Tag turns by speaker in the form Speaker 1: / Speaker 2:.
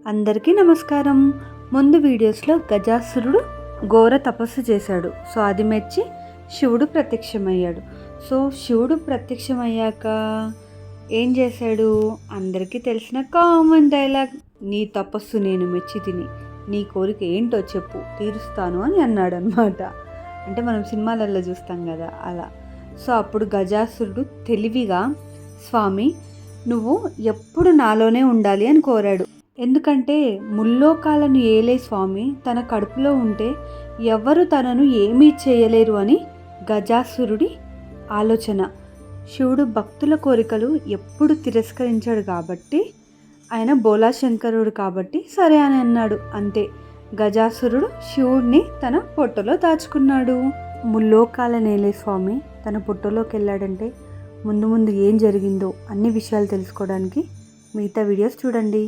Speaker 1: అందరికీ నమస్కారం. ముందు వీడియోస్లో గజాసురుడు ఘోర తపస్సు చేశాడు. సో అది మెచ్చి శివుడు ప్రత్యక్షమయ్యాడు. సో శివుడు ప్రత్యక్షమయ్యాక ఏం చేశాడు? అందరికీ తెలిసిన కామన్ డైలాగ్, నీ తపస్సు నేను మెచ్చి తిని, నీ కోరిక ఏంటో చెప్పు తీరుస్తాను అని అన్నాడు అనమాట. అంటే మనం సినిమాలలో చూస్తాం కదా అలా. సో అప్పుడు గజాసురుడు తెలివిగా, స్వామి నువ్వు ఎప్పుడు నాలోనే ఉండాలి అని కోరాడు. ఎందుకంటే ముల్లోకాలను ఏలే స్వామి తన కడుపులో ఉంటే ఎవరు తనను ఏమీ చేయలేరు అని గజాసురుడి ఆలోచన. శివుడు భక్తుల కోరికలు ఎప్పుడు తిరస్కరించాడు కాబట్టి, ఆయన బోలాశంకరుడు కాబట్టి సరే అని అన్నాడు. అంతే, గజాసురుడు శివుడిని తన పొట్టలో దాచుకున్నాడు. ముల్లోకాలను ఏలే స్వామి తన పొట్టలోకి వెళ్ళాడంటే ముందు ముందు ఏం జరిగిందో అన్ని విషయాలు తెలుసుకోవడానికి మిగతా వీడియోస్ చూడండి.